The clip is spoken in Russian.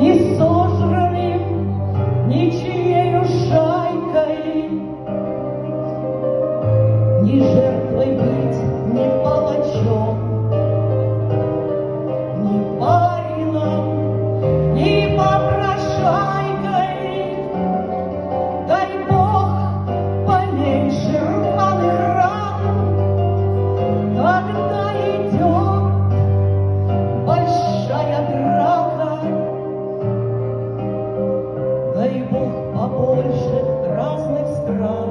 не сожранным ничьею шайкой, ни жертвой быть, ни палачом, ни барином, ни попрошайкой. Дай Бог поменьше рваных ран, когда идет большая драка. Дай Бог побольше разных стран.